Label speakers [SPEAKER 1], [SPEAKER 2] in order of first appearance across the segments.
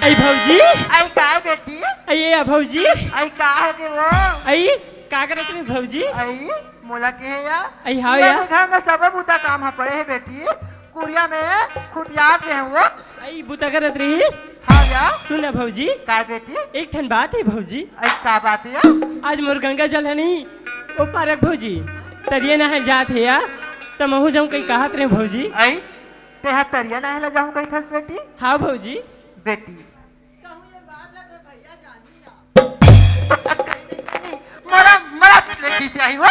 [SPEAKER 1] आई भौजी
[SPEAKER 2] आई का बेटी
[SPEAKER 1] आई भौजी
[SPEAKER 2] आई का हो के वो
[SPEAKER 1] आई का करत रही भौजी
[SPEAKER 2] आई मोला के है या
[SPEAKER 1] आई हाँ या
[SPEAKER 2] घर में सब बुता काम है पड़े है बेटी कुरिया में खुटियार रहे वो
[SPEAKER 1] आई बुता करत रही
[SPEAKER 2] हाँ या
[SPEAKER 1] सुन ना भौजी
[SPEAKER 2] का बेटी
[SPEAKER 1] एक ठन बात है भौजी
[SPEAKER 2] आई का बात है
[SPEAKER 1] आज मोर गंगा जल है नहीं ओ पारक भौजी तरिए नहल जात है या त महू जाऊं कहीं कहत रहे भौजी
[SPEAKER 2] आई ते हाथ तरिया ना है जाऊं कहीं फंस बेटी
[SPEAKER 1] हाँ भौजी
[SPEAKER 2] बेटी मरा मरा लेखी से आई वो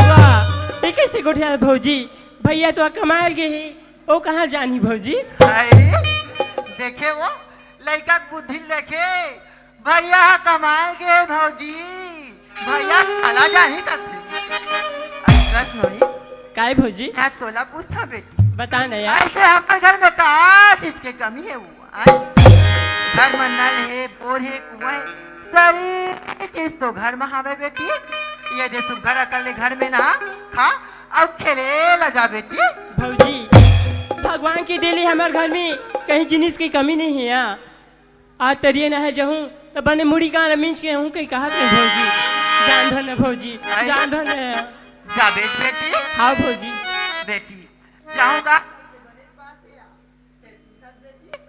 [SPEAKER 1] वाह ये कैसे गोठिया भौजी भैया तो कमाल के ही ओ कहाँ जानी भौजी
[SPEAKER 2] आई देखे वो लड़का बुद्धि देखे भैया कमाए के भौजी भैया खला जा ही करते अगस नहीं
[SPEAKER 1] काय भौजी
[SPEAKER 2] क्या तोला पूछता बेटी
[SPEAKER 1] बता ना यार
[SPEAKER 2] ऐसे हमारे घर में का चीज की कमी है वो घर में नल है बोर है कुआं है सारी चीज तो घर में हवे बेटी ये दे तू घर अकेले घर में ना खा अब खेले लगा बेटी
[SPEAKER 1] भौजी भगवान की दिली हमारे घर में कहीं जिनिस की कमी नहीं है यहाँ आज तरिए ना है जाऊँ तो बने मुड़ी का मींच के हूँ कहीं कहा थे भौजी जान धन है भौजी जान धन है
[SPEAKER 2] जा बेच बेटी
[SPEAKER 1] हाँ भौजी
[SPEAKER 2] बेटी जाऊंगा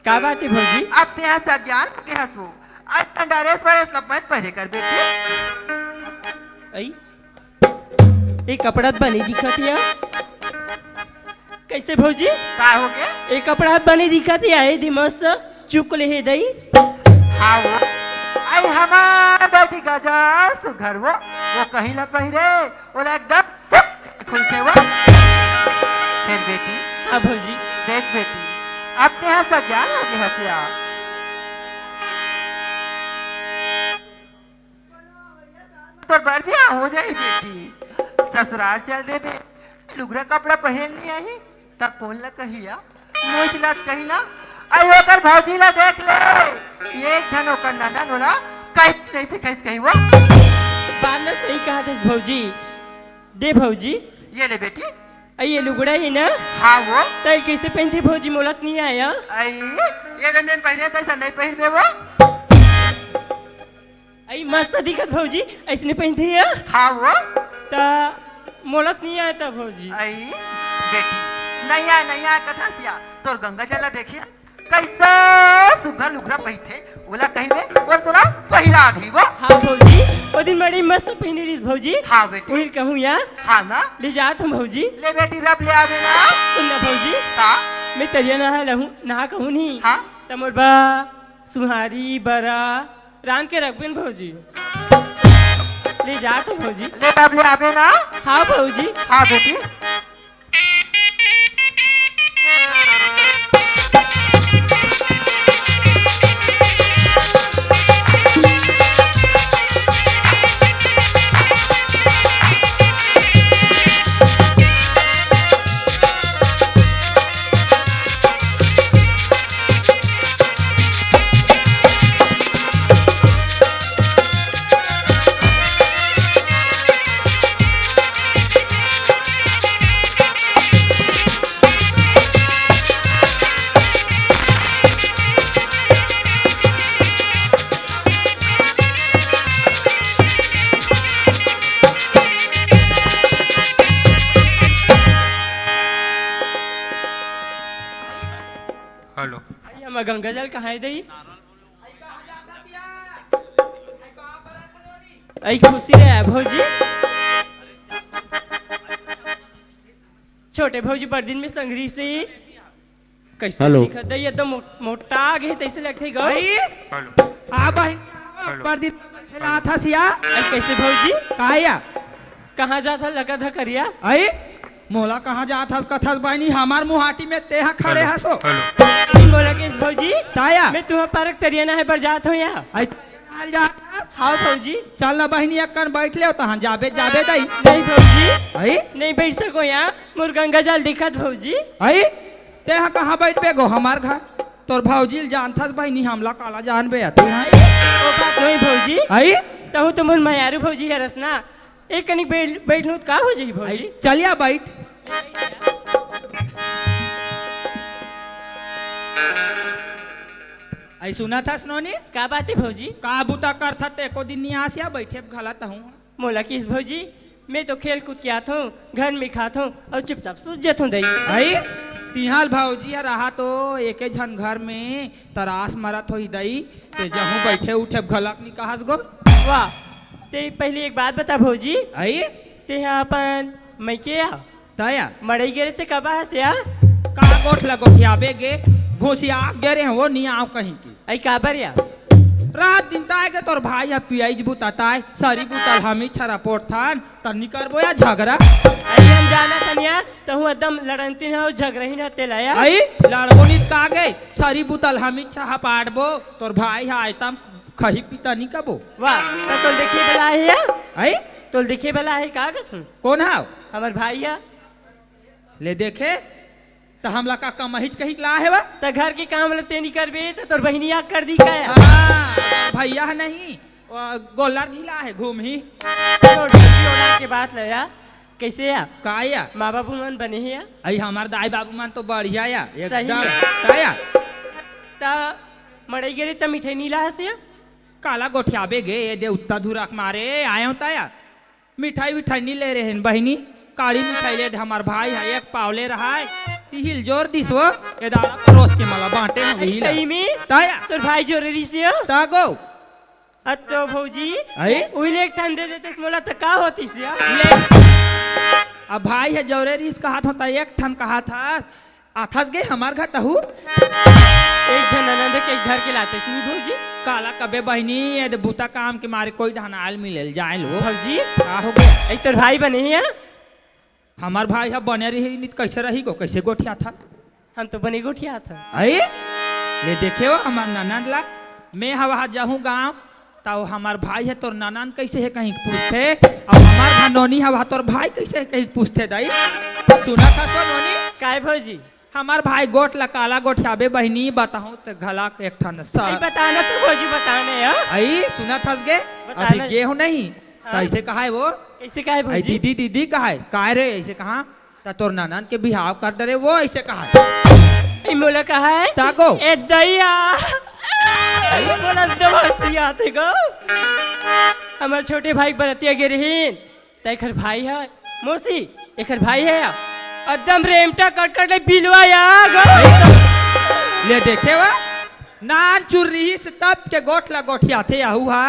[SPEAKER 1] क्या बात है भौजी
[SPEAKER 2] अब ते यहाँ ज्ञान के हंसो आज तंडारेस पर सब मत पहले कर बेटी
[SPEAKER 1] आई एक कपड़ा बनी दिखत है कैसे भौजी
[SPEAKER 2] का हो गए
[SPEAKER 1] एक कपड़ा बनी दिखत है दिमाग से चुक ले है दई
[SPEAKER 2] हाँ वो आई हमार बेटी गजब सु घर वो कहीं ना पहिरे वो एकदम खुल के वो फिर बेटी
[SPEAKER 1] हाँ भौजी
[SPEAKER 2] देख बेटी अपने यहाँ से ज्ञान हो गया हसिया तो बर्दिया हो जाए बेटी ससुराल चल दे बे लुगरा कपड़ा पहन नहीं आई तब कौन ला कहिया मोच ला कही ना आई होकर भौजी ला देख ले ये एक ठन होकर नंदन होला कैस नहीं से कैस कही वो
[SPEAKER 1] बात ना सही कहा था भौजी दे भौजी
[SPEAKER 2] ये ले बेटी
[SPEAKER 1] ये लुगड़ा ही ना
[SPEAKER 2] हाँ वो
[SPEAKER 1] तल कैसे पहनती भौजी मोलत नहीं आया
[SPEAKER 2] आई ये दिन में पहने तैसा नहीं पहन दे वो
[SPEAKER 1] आई मस्त दिखत भौजी ऐसने पहनती है
[SPEAKER 2] हाँ वो
[SPEAKER 1] ता मोलत नहीं आया था भौजी
[SPEAKER 2] आई बेटी नैया कथा सिया तोर गंगा जला देखिए कैसा सुघा लुगरा पहिथे ओला कहीं में और तोरा पहिरा दी वो
[SPEAKER 1] हाँ भौजी ओ दिन बड़ी मस्त पहनी रही भौजी
[SPEAKER 2] हाँ बेटी
[SPEAKER 1] वही कहूँ या
[SPEAKER 2] हाँ ना
[SPEAKER 1] ले जात हूँ भौजी
[SPEAKER 2] ले बेटी रब ले आवे ना
[SPEAKER 1] सुनना भौजी
[SPEAKER 2] का
[SPEAKER 1] मैं तरिया नहा लहूँ नहा कहूँ नहीं
[SPEAKER 2] हाँ
[SPEAKER 1] तमोर बा सुहारी बरा राम के रखबेन भौजी ले जात हूँ भौजी
[SPEAKER 2] ले रब ले आवे ना
[SPEAKER 1] हाँ भौजी
[SPEAKER 2] हाँ बेटी
[SPEAKER 3] हेलो
[SPEAKER 1] हम गंगा जल कहाँ है दई आई खुशी रहे भौजी छोटे भौजी बर्दिन में संगरी से कैसे दिखत दई ये तो मोटा गे तैसे लगते गई
[SPEAKER 3] हेलो
[SPEAKER 4] हाँ भाई
[SPEAKER 3] हेलो।
[SPEAKER 4] बर्दी फैला था सिया
[SPEAKER 1] आई कैसे भौजी
[SPEAKER 4] काया
[SPEAKER 1] कहाँ जाता लगा था करिया
[SPEAKER 4] आई मोला कहाँ जात हस कथस बहनी हमार मुहाटी में तेहा खड़े हसो
[SPEAKER 3] हेलो
[SPEAKER 1] तीन बोला के भौजी
[SPEAKER 4] ताया
[SPEAKER 1] मैं तुम्हें पारक तरियाना है पर जात हूँ यहाँ
[SPEAKER 4] आई हाल जात हस?
[SPEAKER 1] हाँ भौजी
[SPEAKER 4] चल ना बहनी अक्कन बैठ ले तहाँ जाबे जाबे दई
[SPEAKER 1] नहीं भौजी
[SPEAKER 4] आई
[SPEAKER 1] नहीं बैठ सको यहाँ मोर गंगा जल दिखत भौजी
[SPEAKER 4] आई तेहा कहाँ बैठ पे गो हमार घर तोर भौजी जान थस बहनी हमला काला जान बे आती है
[SPEAKER 1] ओ बात नहीं भौजी
[SPEAKER 4] आई
[SPEAKER 1] तहु तुम मायारू भौजी है रसना एक कनिक बैठ लूँ तो का हो जाई भौजी
[SPEAKER 4] चलिया बैठ। आई सुना था स्नोनी
[SPEAKER 1] का बात है भौजी
[SPEAKER 4] का बुता कर था टेको दिन नहीं आसिया बैठे घालत हूँ।
[SPEAKER 1] मोला किस भौजी मैं तो खेल कूद के आता हूँ घर में खाता हूँ और चुपचाप सूझ जाता हूँ दई।
[SPEAKER 4] आई तिहाल भाऊजी रहा तो एके झन घर में तरास मरत हो दई ते जहूँ बैठे उठे घलक नहीं कहस गो।
[SPEAKER 1] वाह ते पहले एक बात बता भौजी
[SPEAKER 4] आई
[SPEAKER 1] ते यहाँ अपन मैके आ
[SPEAKER 4] तया
[SPEAKER 1] मड़ई गे ते कबा से आ
[SPEAKER 4] का गोठ लगोठियाबे गे घोसिया गे रे वो नहीं आओ कहीं की
[SPEAKER 1] आई काबर या
[SPEAKER 4] रात दिन ताए के तोर भाई पियाज बुताताय सारी बुतल हम छरा पोट थान तन्नी करबो या झगड़ा।
[SPEAKER 1] आई हम जाना तनिया तो हूँ एकदम लड़नती हो झगड़ही न ते लाया
[SPEAKER 4] आई लड़बो नित का गए सारी बुतल हम छहा पाटबो तोर भाई हा आइतम खही पीता नहीं कबो।
[SPEAKER 1] वाह तो देखिए बला है या
[SPEAKER 4] आई
[SPEAKER 1] तो देखिए बला है का गत हूँ
[SPEAKER 4] कौन हाव
[SPEAKER 1] हमार भाई या
[SPEAKER 4] ले देखे तो हमला का कमहिच कहीं ला है वा
[SPEAKER 1] तो घर के काम ले ते नहीं करबे तो तोर बहनिया कर दी का या
[SPEAKER 4] भैया नहीं गोलर घिला है घूम ही
[SPEAKER 1] के बात ले या कैसे या
[SPEAKER 4] का या
[SPEAKER 1] माँ बाबू मन बने हैं या
[SPEAKER 4] आई हमार दाई बाबू मान तो बढ़िया या
[SPEAKER 1] सही
[SPEAKER 4] एकदम
[SPEAKER 1] है।
[SPEAKER 4] ताया
[SPEAKER 1] ता मड़ई गे त मिठाई नीला हसे या
[SPEAKER 4] काला गोठियाबे गे ये दे उत्ता धुराक मारे आयो ताया मिठाई विठाई नहीं ले रहे हैं बहनी काली मिठाई ले हमार भाई है एक पावले रहा है तिहिल जोर दिस वो ये दादा रोज के मला बांटे हो गई
[SPEAKER 1] सही में
[SPEAKER 4] ताया
[SPEAKER 1] तोर भाई जोरी से या
[SPEAKER 4] तागो
[SPEAKER 1] तो भौजी
[SPEAKER 4] आई
[SPEAKER 1] उइले एक ठन दे देते मोला तो का होती से या
[SPEAKER 4] ले अब भाई है जोरे रिस कहा था एक ठन कहा था आथस गए हमार घर तहु
[SPEAKER 1] एक जन आनंद के घर के लाते नहीं भौजी
[SPEAKER 4] काला कबे बहनी ये दे बूता काम के मारे कोई ढनाल मिले जाए लो
[SPEAKER 1] भौजी
[SPEAKER 4] का हो गया
[SPEAKER 1] ऐ तोर भाई बने हैं या
[SPEAKER 4] हमार भाई है बने रही नित कैसे रही गो कैसे गोठिया था
[SPEAKER 1] हम तो बने गोठिया था
[SPEAKER 4] अरे ले देखे हो हमार ननद ला मैं हवा जाऊँ गाँव तो हमार भाई है तोर ननद कैसे है कहीं पूछते अब हमार भनोनी हवा तोर भाई कैसे है कहीं पूछते दाई सुना था तो नोनी
[SPEAKER 1] काय भौजी
[SPEAKER 4] हमार भाई गोट ला काला गोठियाबे बहनी बताऊँ तो घला के एक ठन
[SPEAKER 1] आई बताना तो भौजी बताने या
[SPEAKER 4] आई सुना था गे
[SPEAKER 1] बताना।
[SPEAKER 4] अभी गे हो नहीं तो
[SPEAKER 1] हाँ।
[SPEAKER 4] ऐसे कहा है वो
[SPEAKER 1] कैसे काय
[SPEAKER 4] आई
[SPEAKER 1] भौजी
[SPEAKER 4] दीदी दीदी कहा है काय रे ऐसे कहा तो तोर ननद के बिहाव कर दे रे वो ऐसे कहा है
[SPEAKER 1] ऐ मोला कहा है
[SPEAKER 4] ताको
[SPEAKER 1] ए दैया आई मोला तो हंसिया थे गो हमार छोटे भाई बरतिया गे रहीन तैखर भाई है मौसी एखर भाई है या एकदम रेमटा कट कट ले बिलवा या गो
[SPEAKER 4] ले देखे वा नान चुर्री से तब के गोठ ला गोठिया थे आहू हा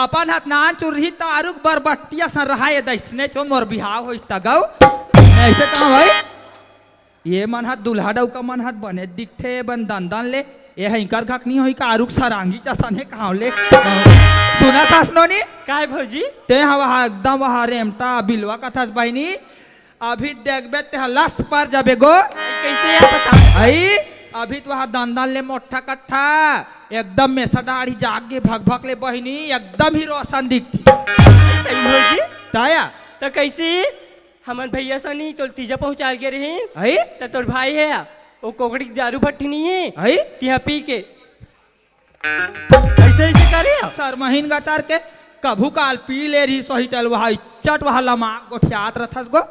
[SPEAKER 4] अपन हाथ नान चुर्री तारुक बरबट्टिया सन रहा ये दैसने छो मोर बिहाव हो तगौ ऐसे कहाँ भाई ये मन हाथ दुल्हा डौ का मन हाथ बने दिखते बन दंदन ले ये हिंकर घक नहीं होई का आरुक सरांगी चसने कहाँ ले सुना था स्नोनी
[SPEAKER 1] काय भौजी
[SPEAKER 4] ते हवा एकदम वहाँ रेमटा बिलवा का था बहनी अभी देखबे ते लस पर जबे गो
[SPEAKER 1] कैसे या बता
[SPEAKER 4] आई अभी तो वहाँ दंदन ले मोटा कट्ठा एकदम में सडाड़ी जाग के भग भग ले बहनी एकदम ही रोशन दिखती
[SPEAKER 1] सही भौजी
[SPEAKER 4] ताया
[SPEAKER 1] तो कैसे हमार भैया सनी तो तीजा पहुंचा के रहे
[SPEAKER 4] आई
[SPEAKER 1] तो तोर भाई है या वो कोकड़ी की दारू भट्टी नहीं है
[SPEAKER 4] आई
[SPEAKER 1] कि यहाँ पी के ऐसे ऐसे करे या?
[SPEAKER 4] सर महीन गतार के कभू काल पी ले रही सही तल वहाँ चट वहाँ लमा गोठियात रथस गो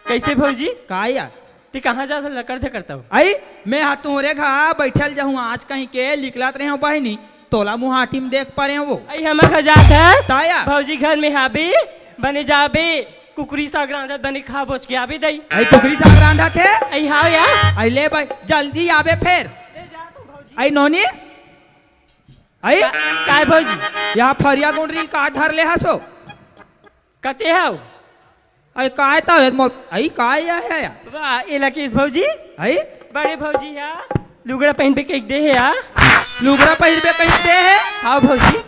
[SPEAKER 1] कैसे भौजी
[SPEAKER 4] काया
[SPEAKER 1] ते कहाँ जा लकड़ थे करता हूँ
[SPEAKER 4] आई मैं हाँ तुम्हारे घा बैठल जाऊँ आज कहीं के निकलत रहे हो बहनी तोला मुहाटी में देख पा रहे हो वो
[SPEAKER 1] आई हमार घर जात है
[SPEAKER 4] ताया
[SPEAKER 1] भौजी घर में हाबी बने जाबे कुकरी साग रांधत बने खा बोच के आबे दई
[SPEAKER 4] आई टुकड़ी साग रांधा थे
[SPEAKER 1] आई हाँ या
[SPEAKER 4] आई ले भाई जल्दी आवे फिर
[SPEAKER 1] ले जा तू भौजी
[SPEAKER 4] आई नोनी आई
[SPEAKER 1] काय भौजी
[SPEAKER 4] यहाँ फरिया गुंडरी का धर ले हसो
[SPEAKER 1] कते हाउ
[SPEAKER 4] आई काय ता मोल आई काय है या
[SPEAKER 1] वाह ये लकीस भौजी
[SPEAKER 4] आई
[SPEAKER 1] बड़े भौजी या लुगड़ा पहन पे कहीं दे है या
[SPEAKER 4] लुगरा पहिर पे कहीं दे है
[SPEAKER 1] हाँ भौजी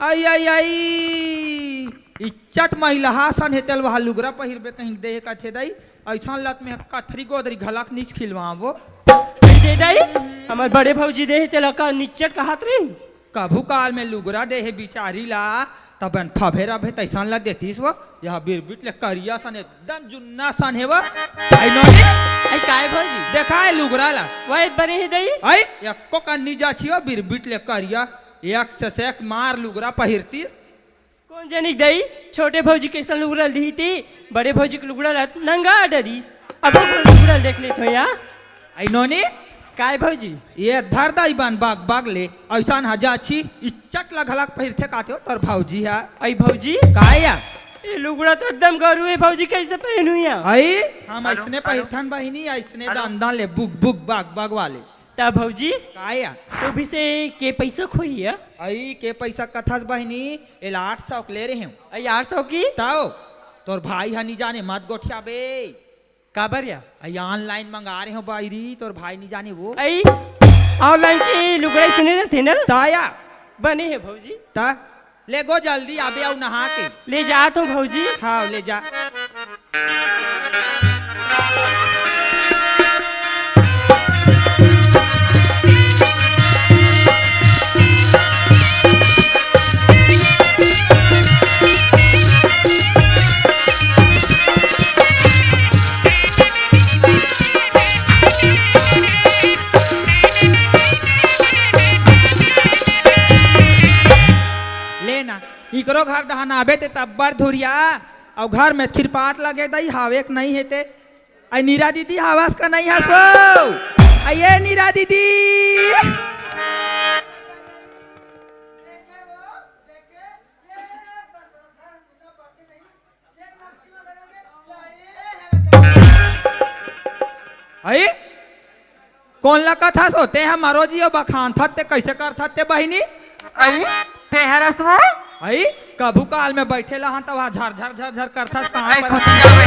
[SPEAKER 4] आई आई आई इच्चट महिला सन हेतल वहाँ लुगरा पहिर पे कहीं दे का थे दाई ऐसा लत में कथरी गोदरी घलक नीच खिलवा वो
[SPEAKER 1] दे दई हमार बड़े भौजी दे ते लका निच्चट कहत रही
[SPEAKER 4] कभू काल में लुगरा दे है बिचारी ला तब फभेरा भे तैसा ला देतीस वो यह बिरबिट ले करिया सन एकदम जुन्ना सन है वो आई नोनी
[SPEAKER 1] आई काय भौजी
[SPEAKER 4] देखा है लुगरा ला
[SPEAKER 1] वह बने ही दई
[SPEAKER 4] आई एको का निजा छियो बिरबिट ले करिया एक से एक मार लुगरा पहिरती
[SPEAKER 1] कौन जनिक दई छोटे भौजी कैसन लुगड़ा दी थी बड़े भौजी के लुगड़ा नंगा डरीस अब लुगड़ा देख ले तो या
[SPEAKER 4] आई नोनी
[SPEAKER 1] काय भौजी
[SPEAKER 4] ये धर दाई बन बाग बाग ले ऐसा हजाची इच्चक लगलक पहिरथे काटे हो तोर भौजी है
[SPEAKER 1] आई भौजी
[SPEAKER 4] काय या
[SPEAKER 1] ये लुगड़ा तो एकदम गरू है भौजी कैसे पहनू या
[SPEAKER 4] आई हम
[SPEAKER 2] हेलो,
[SPEAKER 4] ऐसने
[SPEAKER 2] हेलो।
[SPEAKER 4] पहिरथन बहिनी ऐसने
[SPEAKER 2] हेलो।
[SPEAKER 4] दान ले बुक बुक बाग बाग वाले
[SPEAKER 1] ता भौजी
[SPEAKER 4] काय या
[SPEAKER 1] तो भी से के पैसा खोई है
[SPEAKER 4] आई के पैसा कथस बहिनी एल 800 के ले रहे हूँ
[SPEAKER 1] आई 800 की
[SPEAKER 4] ताओ तोर भाई हनी जाने मत गोठिया बे
[SPEAKER 1] काबर या
[SPEAKER 4] आई ऑनलाइन मंगा रहे हो बाईरी तोर भाई नहीं जाने वो
[SPEAKER 1] आई ऑनलाइन के लुगड़ा सुने रहते ना
[SPEAKER 4] ताया
[SPEAKER 1] बने है भौजी
[SPEAKER 4] ता ले गो जल्दी आबे आओ नहा के
[SPEAKER 1] ले जात हो भौजी
[SPEAKER 4] हाँ ले जा लेना इकरो घर डहान आबे ते तब्बर धुरिया और घर में थिरपाट लगे दई हावेक नहीं हेते आई नीरा दीदी हवास का नहीं हंसो आइए नीरा दीदी आई कौन लका था सोते हमारो जियो बखान थते कैसे कर थते बहिनी
[SPEAKER 2] आई तेहरस वो
[SPEAKER 4] आई कभू काल में बैठे लहन तो वहाँ झर झर झर झर करथा
[SPEAKER 2] आई
[SPEAKER 4] कहाँ पर
[SPEAKER 2] खुशी जावे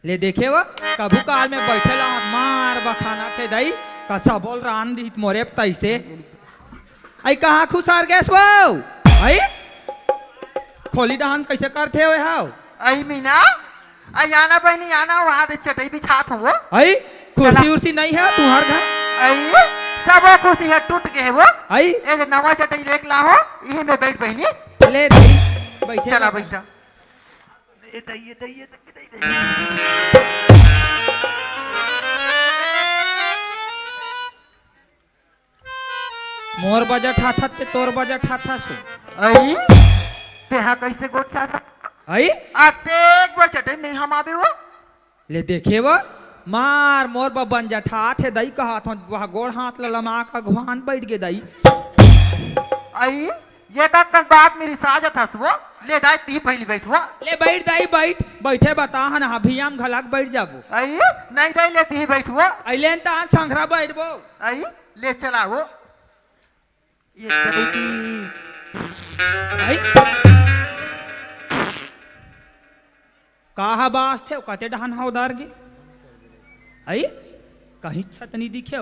[SPEAKER 4] ले देखे वो कभू काल में बैठे लहन मार बखाना थे दई कसा बोल रान दी मोरे तैसे आई कहाँ खुसार गैस वो आई खोली दहन कैसे करते हुए हाउ
[SPEAKER 2] आई मीना आई आना बहनी आना वहाँ दे चटाई बिछात हो वो
[SPEAKER 4] आई कुर्सी उर्सी नहीं है तुम्हार घर
[SPEAKER 2] आई सब खुशी है टूट गए वो
[SPEAKER 4] आई
[SPEAKER 2] ए जे नवा चटाई लेके लाहो यही में बैठ बहनी
[SPEAKER 4] ले दई बैठे
[SPEAKER 2] चला
[SPEAKER 4] रहो।
[SPEAKER 2] बैठा
[SPEAKER 4] मोर बजट हाथत ते तोर बजट हाथा सो
[SPEAKER 2] आई तेहा कैसे गोठा था
[SPEAKER 4] आई
[SPEAKER 2] आते एक बार चटाई में हम आवे वो
[SPEAKER 4] ले देखे वो मार मोर बबन जठा थे दई कहा था वह गोड़ हाथ ललमा का घुआन बैठ के दई
[SPEAKER 2] आई ये का बात मेरी साजत हस वो ले दाई ती पहली बैठ वो
[SPEAKER 4] ले बैठ दई बैठ बैठे बता हन अभियाम घलक बैठ जाबो
[SPEAKER 2] आई नहीं दाई ले ती बैठ वो
[SPEAKER 4] अइलेन ता संखरा बैठबो
[SPEAKER 2] आई ले चला वो ये चटाई की
[SPEAKER 4] आई काहा बास थे कते डहन हौदार गे आई कहीं छत नहीं दिखे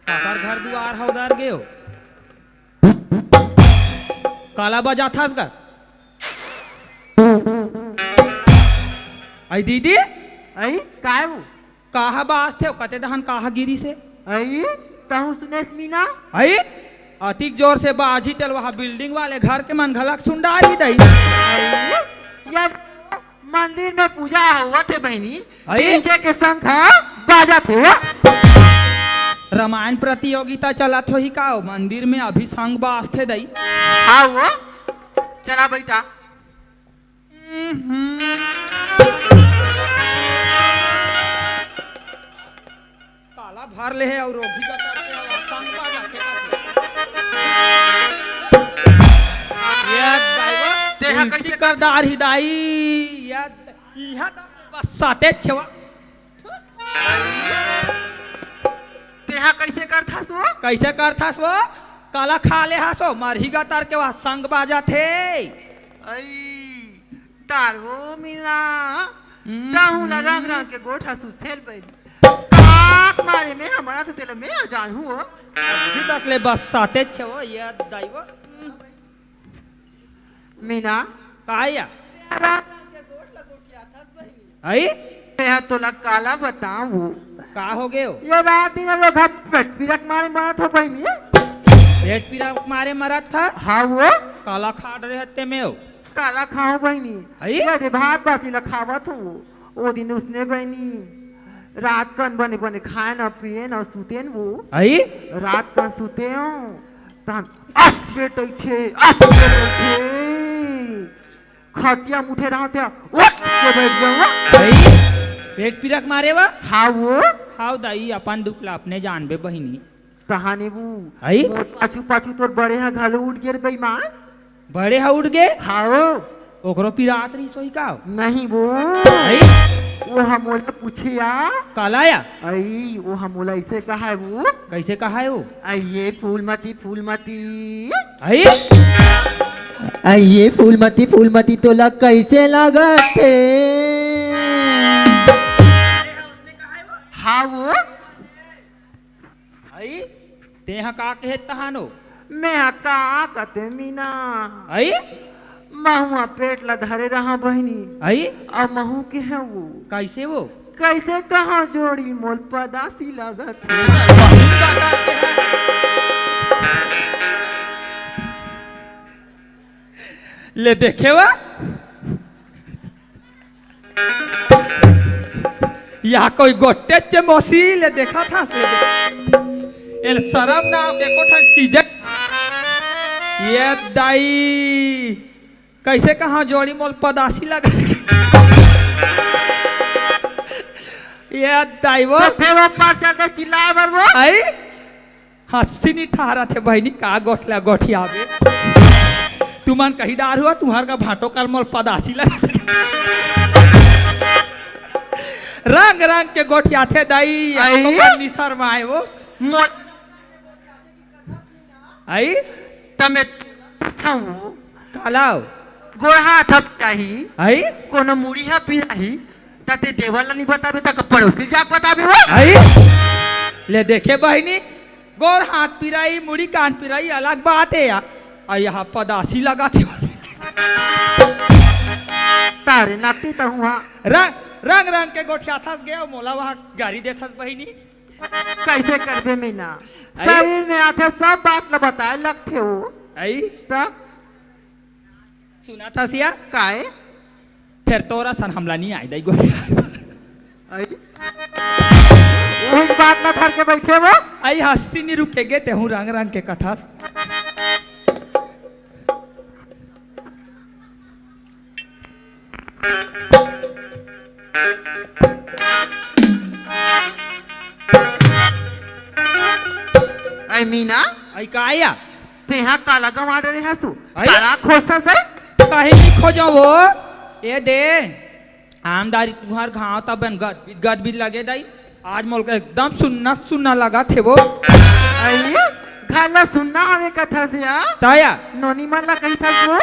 [SPEAKER 4] काकर घर दुआर हौदार गे हो काला बजा था का आई दीदी
[SPEAKER 2] आई काय वो
[SPEAKER 4] काहा बास थे कते डहन काहा गिरी से
[SPEAKER 2] आई कहूँ सुनेश मीना
[SPEAKER 4] आई अतिक जोर से बाजी तेल वहाँ बिल्डिंग वाले घर के मन घलक सुंडारी दई
[SPEAKER 2] आई यार मंदिर में पूजा हुआ थे बहनी
[SPEAKER 4] आई?
[SPEAKER 2] डीजे के संग बाजा थे
[SPEAKER 4] रामायण प्रतियोगिता चला थो ही का मंदिर में अभी संग बास थे दई
[SPEAKER 2] हाँ वो चला बैठा
[SPEAKER 4] काला भर ले है और रोगी का करते हैं और संग बाजा
[SPEAKER 2] तेहा कैसे
[SPEAKER 4] कर दार हिदाई यह बस साते छवा
[SPEAKER 2] तेहा कैसे करता सो
[SPEAKER 4] कैसे करथास वो काला खा ले हासो मरहीगा तार के वहाँ संग बाजा थे
[SPEAKER 2] आई तारो मिला ताहू लगा रंग के गोठा सुथेल बैली आँख मारे में हमारा तो तेल में जान हुआ
[SPEAKER 4] अभी तक ले बस साते छवा यह दाइवा
[SPEAKER 2] मीना
[SPEAKER 4] काया आई
[SPEAKER 2] मैं तो लग काला बताऊं
[SPEAKER 4] का हो गए हो
[SPEAKER 2] ये रात दिन लोग पेट पिरक मारे मारा था बहनी
[SPEAKER 4] पेट पीड़ा मारे मरा था
[SPEAKER 2] हाँ वो
[SPEAKER 4] काला खाड़ रहे हत्ते में हो
[SPEAKER 2] काला खाओ बहनी
[SPEAKER 4] आई?
[SPEAKER 2] ये भात बासी ला खावत हो वो दिन उसने बहनी रात कन बने बने खाए ना पिए ना सुते न वो
[SPEAKER 4] आई
[SPEAKER 2] रात कन सुते हो तहन अस बेटे थे अस बेटे थे खटिया मुठे रहा था उठ के बैठ जाऊंगा
[SPEAKER 4] भाई पेट पिरक मारे वा
[SPEAKER 2] हाँ वो
[SPEAKER 4] हाउ दाई अपन दुखला अपने जानबे बहिनी
[SPEAKER 2] कहानी वो
[SPEAKER 4] आई
[SPEAKER 2] पाछू पाछू तोर बड़े हा घालो उठ गिर बेईमान
[SPEAKER 4] बड़े हा उड़ गए
[SPEAKER 2] हाँ
[SPEAKER 4] ओकरो पिरात रही सोई का
[SPEAKER 2] नहीं वो
[SPEAKER 4] आई
[SPEAKER 2] वो हमोला पूछिया
[SPEAKER 4] कालाया
[SPEAKER 2] आई वो हमोला ऐसे कहा है वो
[SPEAKER 4] कैसे कहा है वो
[SPEAKER 2] आइए फूलमती
[SPEAKER 4] आई
[SPEAKER 2] आइए फूलमती तोला कैसे लागत थे हाँ वो
[SPEAKER 4] आई तेहा का कहे तहानो
[SPEAKER 2] मैं का कते मीना
[SPEAKER 4] आई
[SPEAKER 2] महुआ पेट ला धरे रहा बहनी
[SPEAKER 4] आई
[SPEAKER 2] और महू के है वो
[SPEAKER 4] कैसे वो
[SPEAKER 2] कैसे कहा जोड़ी मोल पदासी लागत
[SPEAKER 4] ले देखे वा यहाँ कोई गोटे चे मौसी ले देखा था ले एल शरम ना के कोठन चीज ये दाई कैसे कहा जोड़ी मोल पदासी लगा ये दाई वो
[SPEAKER 2] तो फिर वो पार चलते चिल्लाए बर वो
[SPEAKER 4] आई हंसी नहीं ठहरा थे बहनी का गोठला गोठी आवे तुमन कहीं डार हुआ तुहार का भाटो कर मोल पदासी लगा रंग रंग के गोठिया थे दाई
[SPEAKER 2] आई?
[SPEAKER 4] निसर में आए वो
[SPEAKER 2] मोल
[SPEAKER 4] आई
[SPEAKER 2] तमे पूछाऊं
[SPEAKER 4] कालाव
[SPEAKER 2] गोड़ा थप चाही
[SPEAKER 4] आई
[SPEAKER 2] कोनो मुड़ी हा पिराही ताते देवल नहीं बताबे तक पड़ोसी जाक बताबे वो
[SPEAKER 4] आई ले देखे बहनी गोर हाथ पिराई मुड़ी कान पिराई अलग बात है यार और यहाँ पदासी लगा थे
[SPEAKER 2] तारे नाती तो हुआ
[SPEAKER 4] रंग रंग के गोठिया थस गया मोला वहाँ गाड़ी दे थस बहिनी
[SPEAKER 2] कैसे करबे मीना
[SPEAKER 4] आई?
[SPEAKER 2] शरीर में आते सब बात ला बताए लगते हो
[SPEAKER 4] आई
[SPEAKER 2] तब
[SPEAKER 4] सुना था सिया
[SPEAKER 2] काए
[SPEAKER 4] फिर तोरा सन हमला नहीं आई दाई गोठिया
[SPEAKER 2] आई वही बात ना धर के बैठे वो
[SPEAKER 4] आई हंसी नहीं रुकेगे ते हूँ रंग रंग के कथा
[SPEAKER 2] आई मीना
[SPEAKER 4] आई का आया
[SPEAKER 2] ते यहाँ काला गवा रहे हैं तू
[SPEAKER 4] आई?
[SPEAKER 2] काला खोसा दे
[SPEAKER 4] कहीं नहीं खोजो वो ये दे आमदारी तुम्हार घाव तब गद भी लगे दाई आज मोल का एकदम सुनना सुनना लगा थे वो
[SPEAKER 2] आई खाना सुनना हमें कथा से या
[SPEAKER 4] ताया
[SPEAKER 2] नोनी मन ला कही था वो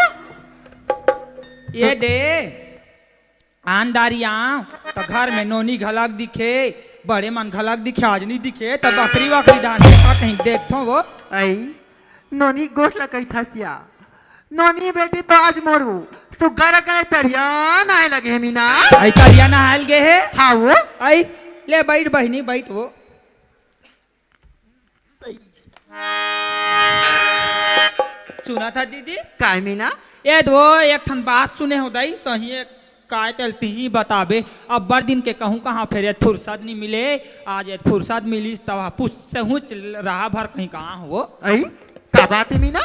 [SPEAKER 4] ये दे आमदारी आम तो घर में नोनी घलक दिखे बड़े मन घलक दिखे आज नहीं दिखे तब बकरी वकरी डाल कहीं देखो वो
[SPEAKER 2] आई नोनी गोठ ला कही था सिया नोनी बेटी तो आज मोरू सुगर करे तरियान आए लगे है मीना
[SPEAKER 4] आई तरिया नहाल गए है
[SPEAKER 2] हाँ वो
[SPEAKER 4] आई ले बैठ बहनी बैठ वो सुना था दीदी
[SPEAKER 2] काय मीना
[SPEAKER 4] ये वो एक ठन बात सुने हो दाई सही एक काय चलती ही बताबे अब बड़ दिन के कहूँ कहाँ फिर ये फुर्सत नहीं मिले आज ये फुर्सत मिली तब पुछ से हूँ रहा भर कहीं कहाँ हो
[SPEAKER 2] आई का बात है मीना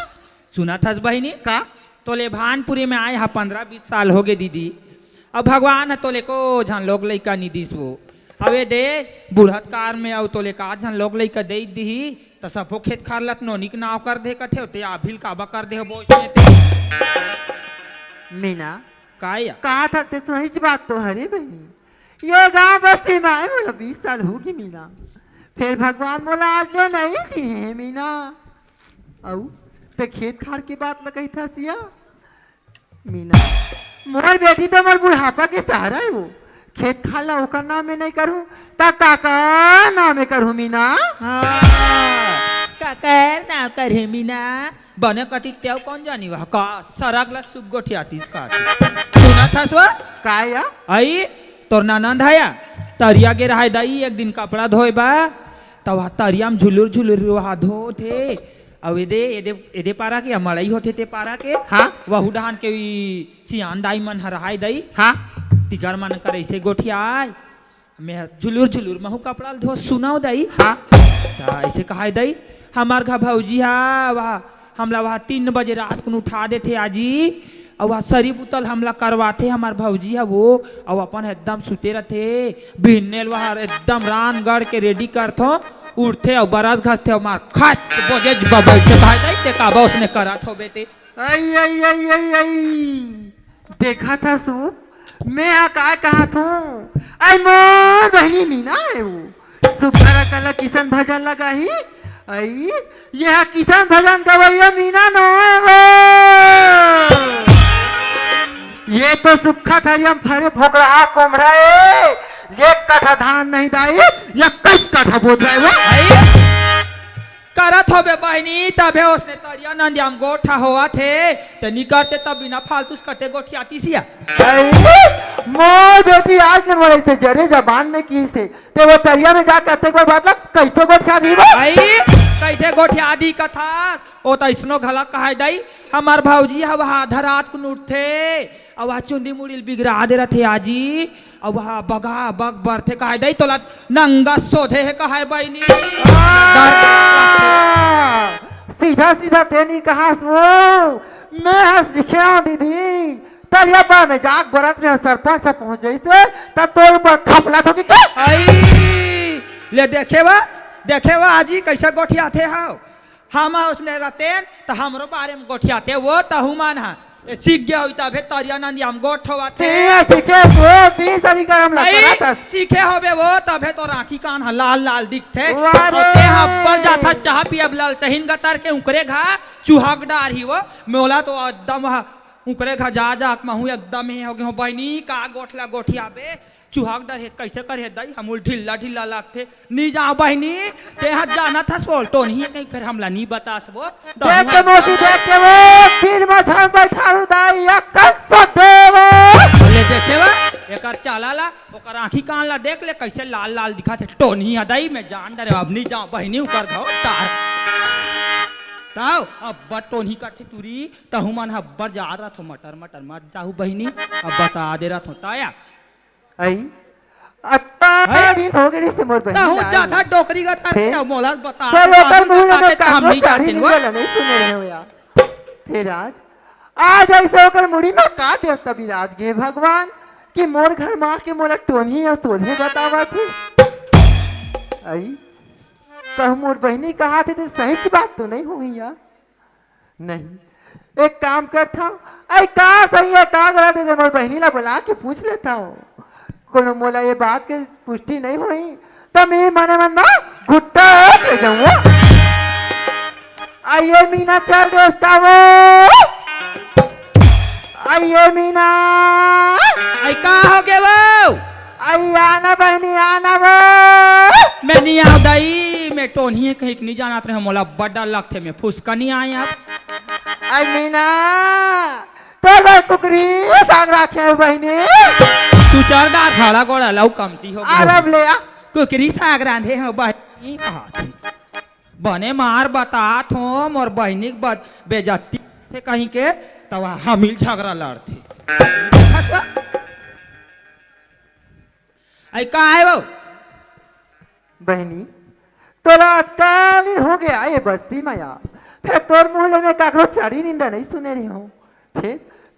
[SPEAKER 4] सुना था बहनी
[SPEAKER 2] का
[SPEAKER 4] तोले भानपुरी में आए हा 15-20 साल हो गए दीदी अब भगवान है तोले को झन लोग लइका निदिस वो अवे दे बुढ़त कार में आओ तोले का झन लोग लइका दे दी तो सबो खेत खार लत नोनी के नाव कर दे कथे ते आभिल काबा कर दे बोझ में ते
[SPEAKER 2] मीना
[SPEAKER 4] काया
[SPEAKER 2] कहा था ते सही बात तो हरे बहनी ये गांव बस्ती में आए बोला 20 साल होगी मीना फिर भगवान बोला आज ले नहीं थी है मीना औ ते खेत खार की बात लगी था सिया मीना मोर बेटी तो मोर बुढ़ापा के सहारा है वो खेत खाला ओकर नाम में नहीं करूं ता काका नाम में करूं मीना
[SPEAKER 4] काकर ना करे मीना बने कति तेव कौन जानी वह का सरगला सुब गोठियातीस का सुना था तो
[SPEAKER 2] काया
[SPEAKER 4] आई तोर ननंद आया तरिया के रहा दाई एक दिन कपड़ा धोए बा तब तरिया में झुलुर झुलुर वहा धो थे अब एदे पारा के मड़ई होते ते पारा के
[SPEAKER 2] हाँ
[SPEAKER 4] वहु डहान के सियान दाई मन हरहाई दाई
[SPEAKER 2] हाँ
[SPEAKER 4] तिगर मन कर ऐसे गोठियाय मैं झुलुर झुलुर महू कपड़ा धो सुनाओ दाई
[SPEAKER 2] हाँ
[SPEAKER 4] ऐसे कहा दाई हमार घर भौजी हा वह हमला वहाँ 3 बजे रात को उठा देते आजी और वहाँ सरी बुतल हमला करवाते हमार भौजी है वो और अपन एकदम सुते रहते बिनेल वहाँ एकदम रान गढ़ के रेडी करथो उठते और बरस घसते और मार खच बोझे बैठे भाई देखा उसने करा थो बेटे
[SPEAKER 2] आई आई आई आई आई देखा था सूप मैं का कहा था आई मोर बहनी मीना है वो सुखरा कल किशन भजन लगा ही आई यह किशन भजन गवैया मीना नो है वो ये तो सुखा थरियम फरे भोगड़ा कोमड़ा है ये कथा धान नहीं दाई या कई कथा बोल रहा है वो
[SPEAKER 4] करत हो बे बहनी तबे उसने तरिया नंदियाम गोठा हुआ थे तो निकलते तब बिना फालतू कटे गोठी आती सिया
[SPEAKER 2] मोर बेटी आज ने मोरे से जरे जबान में की से ते वो तरिया में जा करते कोई मतलब कैसे गोठा दी वो
[SPEAKER 4] आई कैसे गोठी आदि कथा ओ तो इसनो घला कहा दई हमार भौजी है वहाँ आधा रात को उठते और वहाँ चुंदी मुड़िल बिगड़ा दे रहे आजी और वहाँ बगा बग बरथे कहा दई तोला नंगा सोधे है कहा बहनी
[SPEAKER 2] सीधा सीधा तेनी कहा सो मैं सीखे दीदी तरिया पर में जाग बरत में सरपंच से पहुंच गई से तब तोर ऊपर खपला तो की
[SPEAKER 4] आई ले देखे वा आजी कैसे गोठिया थे हाउ हम उसने रहते तो हमरो बारे में गोठिया थे वो तो हुमान है सीख गया हुई तबे तरिया नंदी हम गोठवा थे
[SPEAKER 2] सीखे वो 20 सारी का हम लगा था
[SPEAKER 4] सीखे होबे वो तबे तो राखी कान लाल लाल दिखते
[SPEAKER 2] वारे।
[SPEAKER 4] ओते हब्बर जाथा चाह पियब लाल चहिन गतर के उकरे घा चुहक डार ही वो मोला तो एकदम उकरे घा जा महू एकदम ही हो गए बहनी का गोठला गोठिया बे चुहक डर कैसे करे दई हम ढिल्ला ढिल्ला लगते नी जाओ बहनी ते हाथ जाना था सोल्टो नहीं कहीं फिर हमला नहीं बता सबो
[SPEAKER 2] देख के मोती देख के वो तीन मथन बैठा दाई या कट देवो
[SPEAKER 4] बोले देखे वा एकर चालाला ओकर आंखी कान ला देख ले कैसे लाल लाल दिखा थे टोनी हदई में जान डरे अब नहीं जाओ बहनी उकर घाव तार ताऊ अब टोनी काटे तुरी तहु मन हब्बर जा रहा थो मटर मटर मत जाहू बहनी अब बता दे रहा थो ताया
[SPEAKER 2] आई अत्ता दिन हो गई से मोर बहन
[SPEAKER 4] ताहू जाथा डोकरी का तार मोला बता
[SPEAKER 2] चलो कर मुंह में
[SPEAKER 4] हम नहीं जानते वो
[SPEAKER 2] नहीं सुने रहे हो यार फिर आज ऐसे होकर मुड़ी में का देवता विराज गे भगवान कि मोर घर माँ के मोला टोनी और सोने बतावा थी आई कह मोर बहनी कहा थे तो सही की बात तो नहीं हुई यार नहीं एक काम करता हूँ आई का सही है का गलत है मोर बहनी ला बुला के पूछ लेता हूँ कोनो मोला ये बात की पुष्टि नहीं हुई तो मैं मने मन ना घुट्टा ले जाऊंगा आइए मीना चल दोस्ता वो आइए मीना
[SPEAKER 4] आई का हो गए वो
[SPEAKER 2] आई आना बहनी आना वो
[SPEAKER 4] मैं नहीं आ दई मैं टोनी कहीं नहीं जाना रहे मोला बड़ा लगते मैं फुसका नहीं आए अब
[SPEAKER 2] आई मीना तो मैं कुकरी साग रखे बहनी
[SPEAKER 4] तू चार दा खाड़ा गोड़ा लव कमती हो
[SPEAKER 2] अरब ले आ
[SPEAKER 4] कुकरी साग रांधे हो बहनी कहा थी बने मार बता थो मोर बहनी बेजती थे कहीं के तब हमिल झगड़ा लड़ते आई का है वो
[SPEAKER 2] बहनी तोरा अटकाली हो गया ये बस्ती में यार फिर तोर मुँह में काकरो चारी निंदा नहीं सुने रही हूँ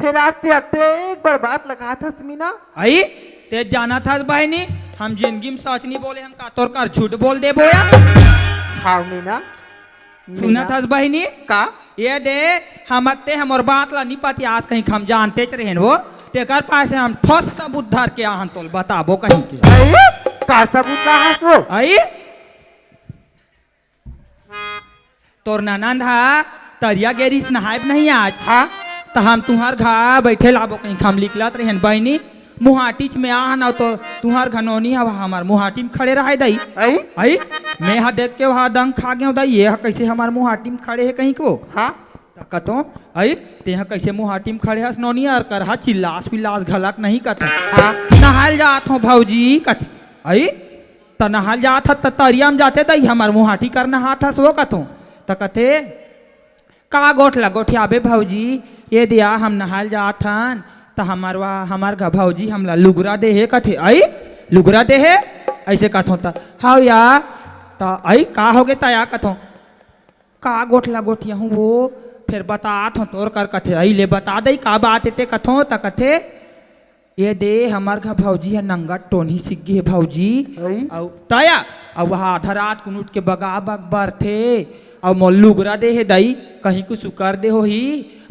[SPEAKER 2] फिर आज ते अत्ते एक बार बात लगा था मीना
[SPEAKER 4] आई ते जाना था बहनी हम जिंदगी में सच नहीं बोले हम का तोर कर झूठ बोल दे बोया
[SPEAKER 2] हाँ मीना
[SPEAKER 4] सुना था बहनी
[SPEAKER 2] का
[SPEAKER 4] ये दे हम अत्ते हम और बात ला नहीं पाती आज कहीं हम जानते च रहे वो ते कर पास हम ठोस सबूत धर के आहन तोल बताबो कहीं के
[SPEAKER 2] का सबूत रहा सो
[SPEAKER 4] आई तोर ननंद हा तरिया गेरिस नहायब नहीं आज
[SPEAKER 2] हाँ
[SPEAKER 4] तो हम तुम्हार घर बैठे लाबो कहीं हम लिखलत रहे बहनी मुहाटीच में आहन तो तुम्हार घनौनी हवा हमार मुहाटी में खड़े रहे दई
[SPEAKER 2] आई
[SPEAKER 4] आई मैं हा देख के वहाँ दंग खा गया दई ये कैसे हमार मुहाटी में खड़े है कहीं को
[SPEAKER 2] हाँ
[SPEAKER 4] कतो आई ते कैसे मुहाटी में खड़े हस नौनी और कर हा चिल्लास विलास घलक नहीं कतो
[SPEAKER 2] हाँ
[SPEAKER 4] नहाल जात हो भौजी कथे आई त नहाल जात त तरिया में जाते दई हमार मुहाटी कर नहात हस वो कतो त कथे का गोठला गोठियाबे भौजी ये दिया हम नहाल जात हन तो हमार घर भौजी हमला लुगरा दे है कथे आई लुगरा दे है ऐसे कथो त हाँ यार तो आई का हो गए तया कथो का गोठला गोठिया हूँ वो फिर बतात हो तोर कर कथे आई ले बता दई का बात ते कथो त कथे ये दे हमार घर भौजी है नंगा टोनी सिग्गी है भौजी
[SPEAKER 2] अई?
[SPEAKER 4] औ तया और वहाँ आधा रात कुन उठ के बगा बग बर थे और मोल लुगरा दे है दई कहीं कुछ कर दे हो ही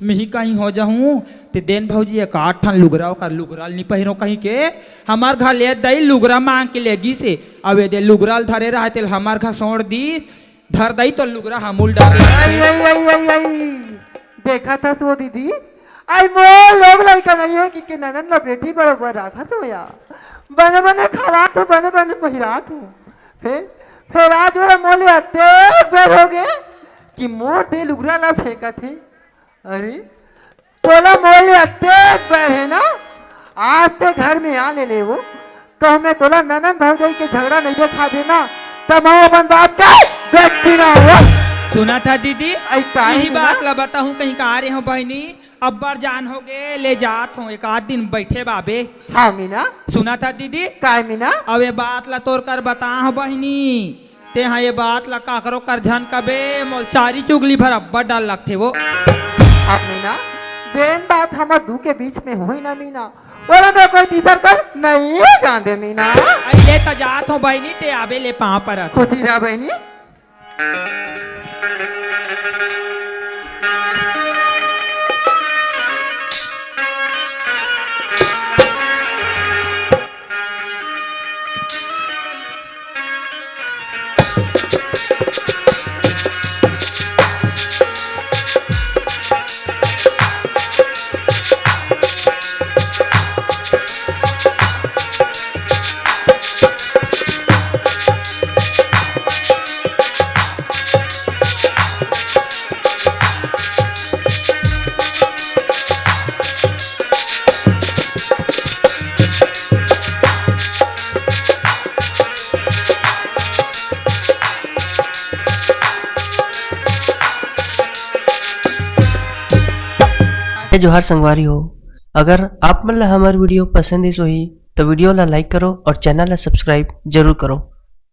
[SPEAKER 4] मिही कहीं हो जाऊं ते देन भौजी एक 8 ठन लुगरा ओकर लुगरा नहीं पहिरो कहीं के हमार घर ले दई लुगरा मांग के लेगी से अब ये दे लुगराल धरे रहा तेल हमार घर सोड़ दी धर दई तो लुगरा हमूल डाल
[SPEAKER 2] आई आई आई आई आई देखा था तो दीदी आई मोर लोग लड़का नहीं है कि ननन ला बेटी बरोबर रखा तो या बने बने खवा तो बने बने पहिरा तू फिर आज वाला मोले आते बेर हो गए कि मोर दे लुगरा ला फेंका थे अरे सोला मोले आते बैर है ना आज ते घर में आ ले वो तो मैं तोला ननन भौजाई के झगड़ा नहीं देखा देना तब हम अपन बात का व्यक्ति ना हुआ
[SPEAKER 4] सुना था दीदी
[SPEAKER 2] ऐसा ही
[SPEAKER 4] यही
[SPEAKER 2] ना?
[SPEAKER 4] बात ला बताऊं कहीं का आ रहे हो बहनी अब बार जान हो गए ले जात हो एक आध दिन बैठे बाबे
[SPEAKER 2] हाँ मीना
[SPEAKER 4] सुना था दीदी
[SPEAKER 2] काय मीना
[SPEAKER 4] अब ये बात ला तोड़ कर बता हो बहनी ते हाँ ये बात ला काकरो कर झन कबे मोल चारी चुगली भर अब्बा डाल लगते वो
[SPEAKER 2] अब मीना देन बात हमार दू के बीच में हुई ना मीना और मैं कोई भीतर कर नहीं जान दे मीना
[SPEAKER 4] ले तो जात हो बहनी ते आबे ले पाँव पर
[SPEAKER 2] खुशी रहा बहनी
[SPEAKER 5] जोहार संगवारी हो अगर आप मन ला हमार वीडियो पसंद है ही तो वीडियो ला लाइक करो और चैनल ला सब्सक्राइब जरूर करो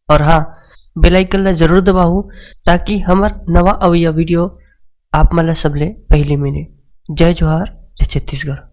[SPEAKER 5] और हाँ बेल आइकन ला जरूर दबाओ ताकि हमार नवा अवैया वीडियो आप मन ला सबले पहले मिले। जय जोहार जय छत्तीसगढ़।